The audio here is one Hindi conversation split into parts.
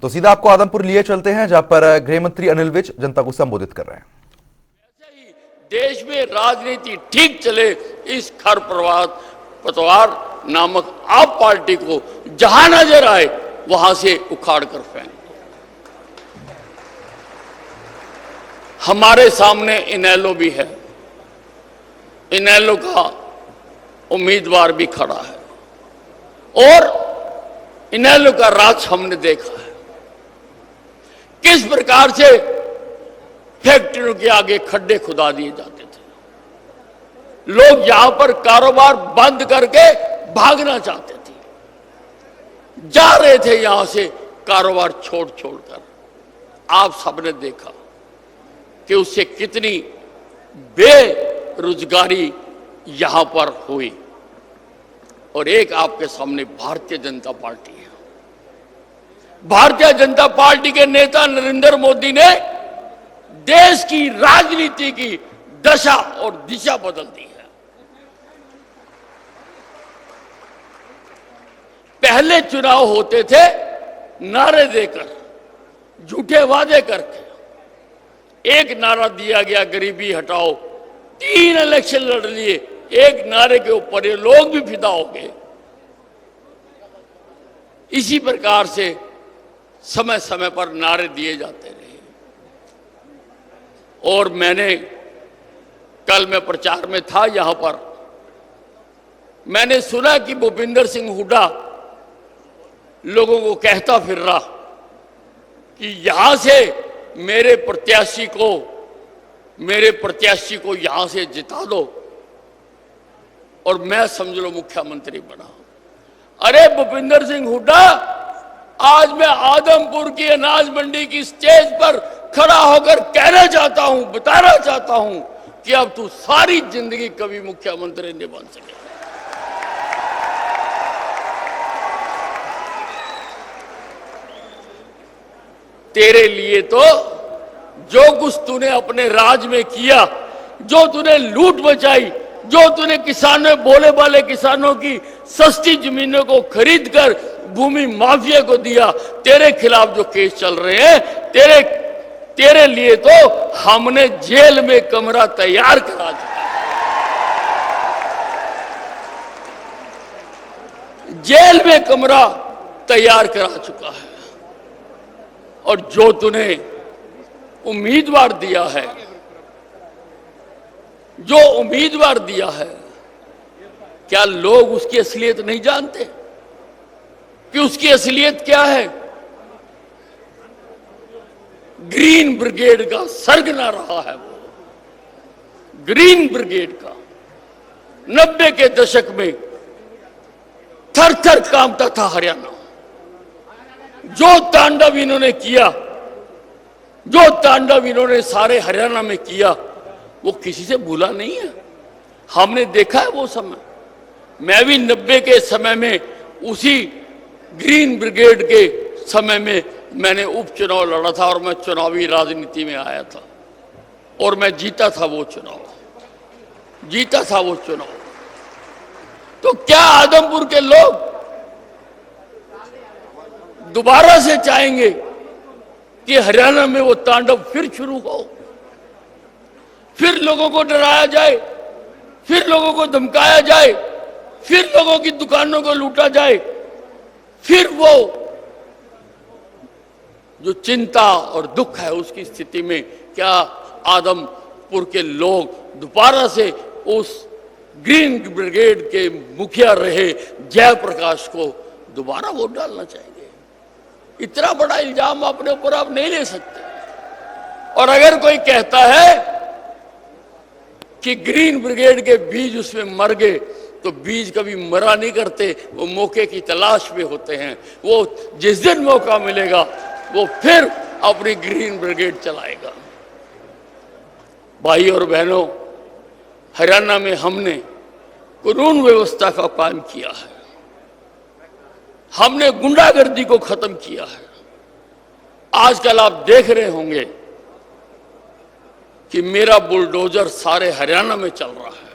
तो सीधा आपको आदमपुर लिए चलते हैं, जहां पर गृह मंत्री अनिल विज जनता को संबोधित कर रहे हैं। देश में राजनीति ठीक चले, इस खरपतवार नामक आप पार्टी को जहां नजर आए वहां से उखाड़ कर फेंक। हमारे सामने इनेलो भी है, इनेलो का उम्मीदवार भी खड़ा है और इनेलो का राज हमने देखा है किस प्रकार से फैक्ट्रियों के आगे खड्डे खुदा दिए जाते थे। लोग यहां पर कारोबार बंद करके भागना चाहते थे, जा रहे थे यहां से कारोबार छोड़ छोड़कर। आप सबने देखा कि उससे कितनी बेरोजगारी यहां पर हुई। और एक आपके सामने भारतीय जनता पार्टी है। भारतीय जनता पार्टी के नेता नरेंद्र मोदी ने देश की राजनीति की दशा और दिशा बदल दी है। पहले चुनाव होते थे नारे देकर, झूठे वादे करके। एक नारा दिया गया गरीबी हटाओ, 3 इलेक्शन लड़ लिए, एक नारे के ऊपर ये लोग भी फिदा हो गए। इसी प्रकार से समय समय पर नारे दिए जाते रहे। और मैंने कल मैं प्रचार में था यहां पर, मैंने सुना कि भूपिंदर सिंह हुड्डा लोगों को कहता फिर रहा कि यहां से मेरे प्रत्याशी को यहां से जिता दो और मैं समझ लो मुख्यमंत्री बना। अरे भूपिंदर सिंह हुड्डा, आज मैं आदमपुर की अनाज मंडी की स्टेज पर खड़ा होकर कहना चाहता हूं, बताना चाहता हूं कि अब तू सारी जिंदगी कभी मुख्यमंत्री नहीं बन सके। तेरे लिए तो जो कुछ तूने अपने राज में किया, जो तूने लूट मचाई, जो तूने किसानों, बोले वाले किसानों की सस्ती जमीनों को खरीदकर भूमि माफिया को दिया, तेरे खिलाफ जो केस चल रहे हैं, तेरे लिए तो हमने जेल में कमरा तैयार करा दिया। जेल में कमरा तैयार करा चुका है। और जो तूने उम्मीदवार दिया है, जो उम्मीदवार दिया है, क्या लोग उसकी असलियत नहीं जानते कि उसकी असलियत क्या है? ग्रीन ब्रिगेड का सरगना रहा है वो। ग्रीन ब्रिगेड का 90 के दशक में थर थर कांपता था हरियाणा। जो तांडव इन्होंने किया, जो तांडव इन्होंने सारे हरियाणा में किया, वो किसी से भूला नहीं है। हमने देखा है वो समय। मैं भी 90 के समय में उसी ग्रीन ब्रिगेड के समय में मैंने उपचुनाव लड़ा था और मैं चुनावी राजनीति में आया था और मैं जीता था वो चुनाव। तो क्या आदमपुर के लोग दोबारा से चाहेंगे कि हरियाणा में वो तांडव फिर शुरू हो, फिर लोगों को डराया जाए, फिर लोगों को धमकाया जाए, फिर लोगों की दुकानों को लूटा जाए, फिर वो जो चिंता और दुख है उसकी स्थिति में क्या आदमपुर के लोग दोबारा से उस ग्रीन ब्रिगेड के मुखिया रहे जयप्रकाश को दोबारा वोट डालना चाहेंगे? इतना बड़ा इल्जाम अपने ऊपर आप नहीं ले सकते। और अगर कोई कहता है कि ग्रीन ब्रिगेड के बीज उसमें मर गए, तो बीज कभी मरा नहीं करते, वो मौके की तलाश में होते हैं। वो जिस दिन मौका मिलेगा वो फिर अपनी ग्रीन ब्रिगेड चलाएगा। भाई और बहनों, हरियाणा में हमने कानून व्यवस्था का काम किया है, हमने गुंडागर्दी को खत्म किया है। आजकल आप देख रहे होंगे कि मेरा बुलडोजर सारे हरियाणा में चल रहा है।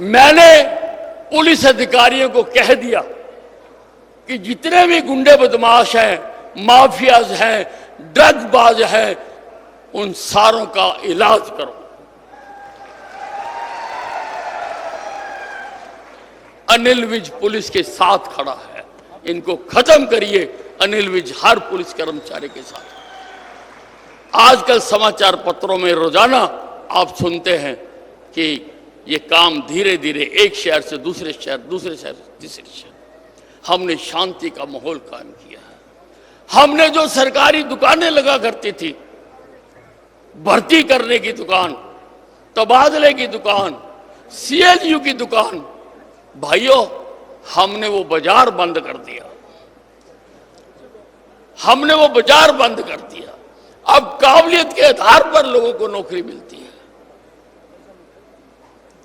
मैंने पुलिस अधिकारियों को कह दिया कि जितने भी गुंडे बदमाश हैं, माफियाज हैं, ड्रग्सबाज हैं, उन सारों का इलाज करो। अनिल विज पुलिस के साथ खड़ा है, इनको खत्म करिए। अनिल विज हर पुलिस कर्मचारी के साथ। आजकल समाचार पत्रों में रोजाना आप सुनते हैं कि ये काम धीरे धीरे एक शहर से दूसरे शहर, दूसरे शहर से तीसरे शहर। हमने शांति का माहौल कायम किया है। हमने जो सरकारी दुकानें लगा करती थी, भर्ती करने की दुकान, तबादले की दुकान, सीएलयू की दुकान, भाइयों हमने वो बाजार बंद कर दिया। हमने वो बाजार बंद कर दिया। अब काबिलियत के आधार पर लोगों को नौकरी मिलती है।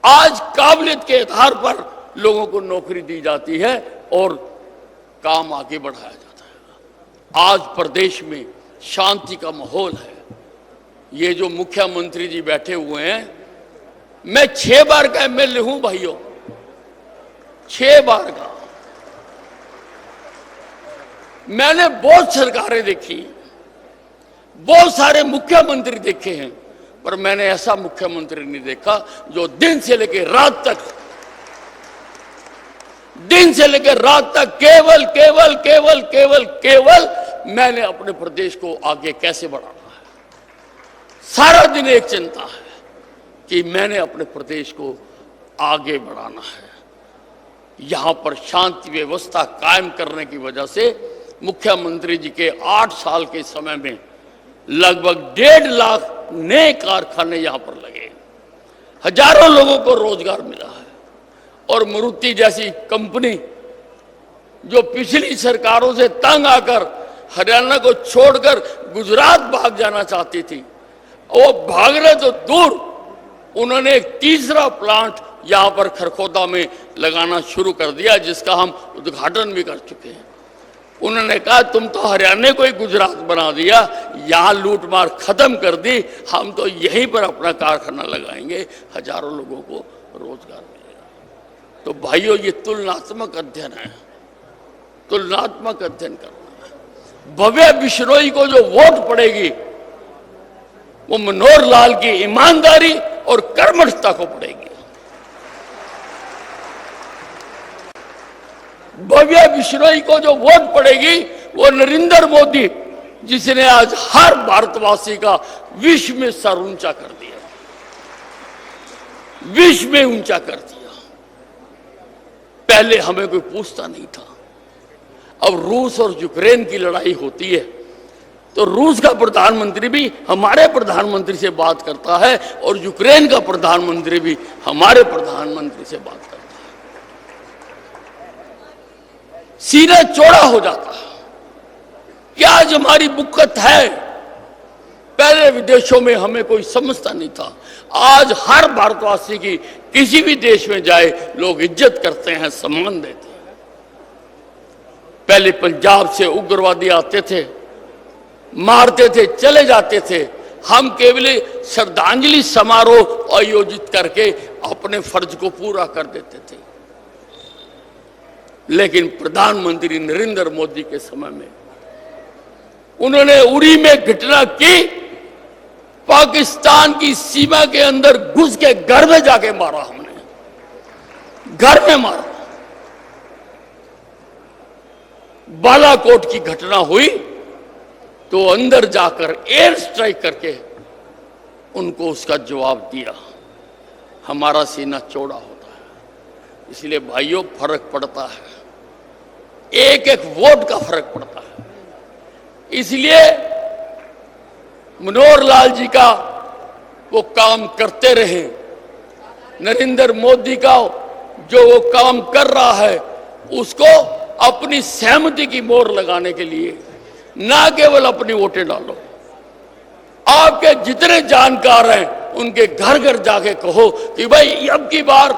आज काबिलियत के आधार पर लोगों को नौकरी दी जाती है और काम आगे बढ़ाया जाता है। आज प्रदेश में शांति का माहौल है। ये जो मुख्यमंत्री जी बैठे हुए हैं, मैं 6 बार का एमएलए हूं भाइयों, 6 बार का। मैंने बहुत सरकारें देखी, बहुत सारे मुख्यमंत्री देखे हैं, पर मैंने ऐसा मुख्यमंत्री नहीं देखा जो दिन से लेकर रात तक केवल केवल केवल केवल केवल मैंने अपने प्रदेश को आगे कैसे बढ़ाना है। सारा दिन एक चिंता है कि मैंने अपने प्रदेश को आगे बढ़ाना है। यहां पर शांति व्यवस्था कायम करने की वजह से मुख्यमंत्री जी के 8 साल के समय में लगभग 1.5 लाख नए कारखाने यहां पर लगे, हजारों लोगों को रोजगार मिला है। और मारुति जैसी कंपनी जो पिछली सरकारों से तंग आकर हरियाणा को छोड़कर गुजरात भाग जाना चाहती थी, वो भागने तो दूर, उन्होंने एक तीसरा प्लांट यहां पर खरखोदा में लगाना शुरू कर दिया, जिसका हम उद्घाटन भी कर चुके हैं। उन्होंने कहा तुम तो हरियाणा को ही गुजरात बना दिया, यहां लूट मार खत्म कर दी, हम तो यहीं पर अपना कारखाना लगाएंगे, हजारों लोगों को रोजगार मिलेगा। तो भाइयों ये तुलनात्मक अध्ययन है, तुलनात्मक अध्ययन करना है। भव्य बिश्नोई को जो वोट पड़ेगी वो मनोहर लाल की ईमानदारी और कर्मठता को पड़ेगी। भव्य बिश्नोई को जो वोट पड़ेगी वो नरेंद्र मोदी, जिसने आज हर भारतवासी का विश्व में सर ऊंचा कर दिया, विश्व में ऊंचा कर दिया। पहले हमें कोई पूछता नहीं था। अब रूस और यूक्रेन की लड़ाई होती है तो रूस का प्रधानमंत्री भी हमारे प्रधानमंत्री से बात करता है और यूक्रेन का प्रधानमंत्री भी हमारे प्रधानमंत्री से बात करता है। सीना चौड़ा हो जाता है कि आज हमारी बुक्कत है। पहले विदेशों में हमें कोई समझता नहीं था, आज हर भारतवासी की किसी भी देश में जाए लोग इज्जत करते हैं, सम्मान देते हैं। पहले पंजाब से उग्रवादी आते थे, मारते थे, चले जाते थे, हम केवल श्रद्धांजलि समारोह आयोजित करके अपने फर्ज को पूरा कर देते थे। लेकिन प्रधानमंत्री नरेंद्र मोदी के समय में उन्होंने उरी में घटना की, पाकिस्तान की सीमा के अंदर घुस के घर में जाके मारा, हमने घर में मारा। बालाकोट की घटना हुई तो अंदर जाकर एयर स्ट्राइक करके उनको उसका जवाब दिया। हमारा सीना चौड़ा होता है, इसलिए भाइयों फर्क पड़ता है, एक एक वोट का फर्क पड़ता है। इसलिए मनोहर लाल जी का वो काम करते रहे, नरेंद्र मोदी का जो वो काम कर रहा है उसको अपनी सहमति की मोहर लगाने के लिए ना केवल अपनी वोटें डालो, आपके जितने जानकार हैं उनके घर घर जाके कहो कि भाई अब की बार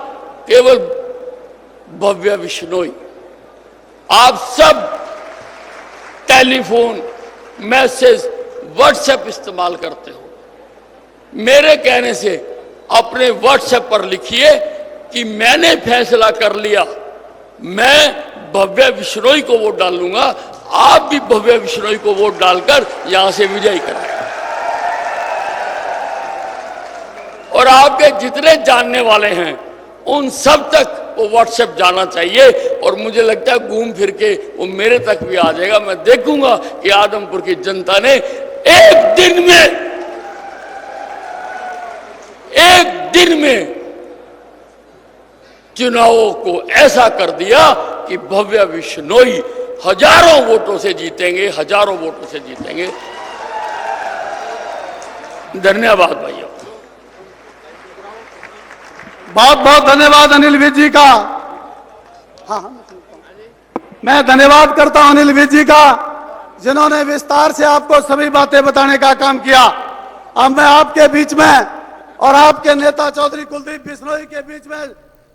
केवल भव्य बिश्नोई। आप सब टेलीफोन, मैसेज, व्हाट्सएप इस्तेमाल करते हो, मेरे कहने से अपने व्हाट्सएप पर लिखिए कि मैंने फैसला कर लिया, मैं भव्य बिश्नोई को वोट डालूंगा, आप भी भव्य बिश्नोई को वोट डालकर यहां से विजयी कराएं। और आपके जितने जानने वाले हैं उन सब तक वो व्हाट्सएप जाना चाहिए, और मुझे लगता है घूम फिर के वो मेरे तक भी आ जाएगा। मैं देखूंगा कि आदमपुर की जनता ने एक दिन में चुनावों को ऐसा कर दिया कि भव्य बिश्नोई हजारों वोटों से जीतेंगे, हजारों वोटों से जीतेंगे। धन्यवाद भाइयों। बहुत बहुत धन्यवाद अनिल विज जी का। मैं धन्यवाद करता हूं अनिल विज जी का, जिन्होंने विस्तार से आपको सभी बातें बताने का काम किया। अब मैं आपके बीच में और आपके नेता चौधरी कुलदीप बिश्नोई के बीच में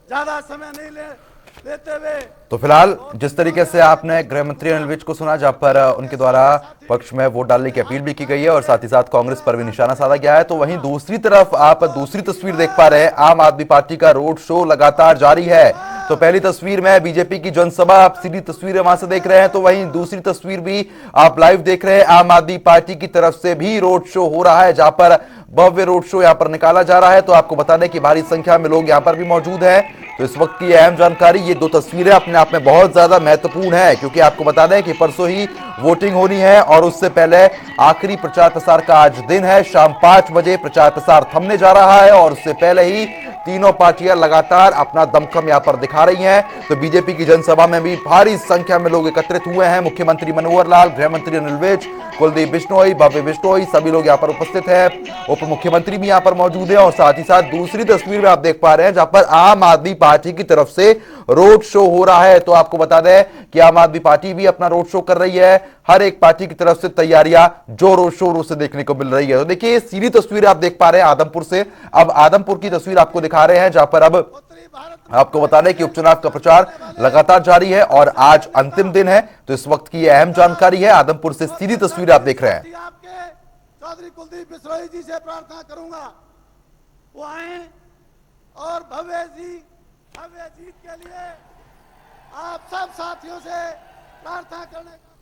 ज्यादा समय नहीं लेते हुए, तो फिलहाल जिस तरीके से आपने गृह मंत्री अनिल विज को सुना, जहां पर उनके द्वारा पक्ष में वोट डालने की अपील भी की गई है और साथ ही साथ कांग्रेस पर भी निशाना साधा गया है, तो वहीं दूसरी तरफ आप दूसरी तस्वीर देख पा रहे हैं। आम आदमी पार्टी का रोड शो लगातार जारी है। तो पहली तस्वीर में बीजेपी की जनसभा, आप सीधी तस्वीरें वहां से देख रहे हैं, तो वहीं दूसरी तस्वीर भी आप लाइव देख रहे हैं। आम आदमी पार्टी की तरफ से भी रोड शो हो रहा है, जहां पर भव्य रोड शो यहां पर निकाला जा रहा है। तो आपको बता दें कि भारी संख्या में लोग यहां पर भी मौजूद हैं। तो इस वक्त की अहम जानकारी, ये दो तस्वीरें अपने आप में बहुत ज्यादा महत्वपूर्ण है, क्योंकि आपको बता दें कि परसों ही वोटिंग होनी है और उससे पहले आखिरी प्रचार प्रसार का आज दिन है। शाम 5 बजे प्रचार प्रसार थमने जा रहा है और उससे पहले ही तीनों पार्टियां लगातार अपना दमखम यहां पर दिखा रही हैं। तो बीजेपी की जनसभा में भी भारी संख्या में लोग एकत्रित हुए हैं। मुख्यमंत्री मनोहर लाल, गृह मंत्री अनिल विज, कुलदीप बिश्नोई, भव्य बिश्नोई, सभी लोग यहां पर उपस्थित हैं। उप मुख्यमंत्री भी यहां पर मौजूद है और साथ ही साथ दूसरी तस्वीर में आप देख पा रहे हैं, जहां पर आम आदमी पार्टी की तरफ से रोड शो हो रहा है। तो आपको बता दें कि आम आदमी पार्टी भी अपना रोड शो कर रही है। हर एक पार्टी की तरफ से तैयारियां जोरों शोरों से देखने को मिल रही है। तो देखिए, सीधी तस्वीर आप देख पा रहे हैं आदमपुर से। अब आदमपुर की तस्वीर आपको दिखा रहे हैं, जहां पर अब आपको बता दें कि उपचुनाव का प्रचार लगातार जारी है और आज अंतिम दिन है। तो इस वक्त की अहम जानकारी है। आदमपुर से सीधी तस्वीर आप देख रहे हैं। आपके चौधरी कुलदीप बिश्नोई जी से प्रार्थना करूंगा वो आए और भव्य जीत के लिए आप सब साथियों से प्रार्थना करने का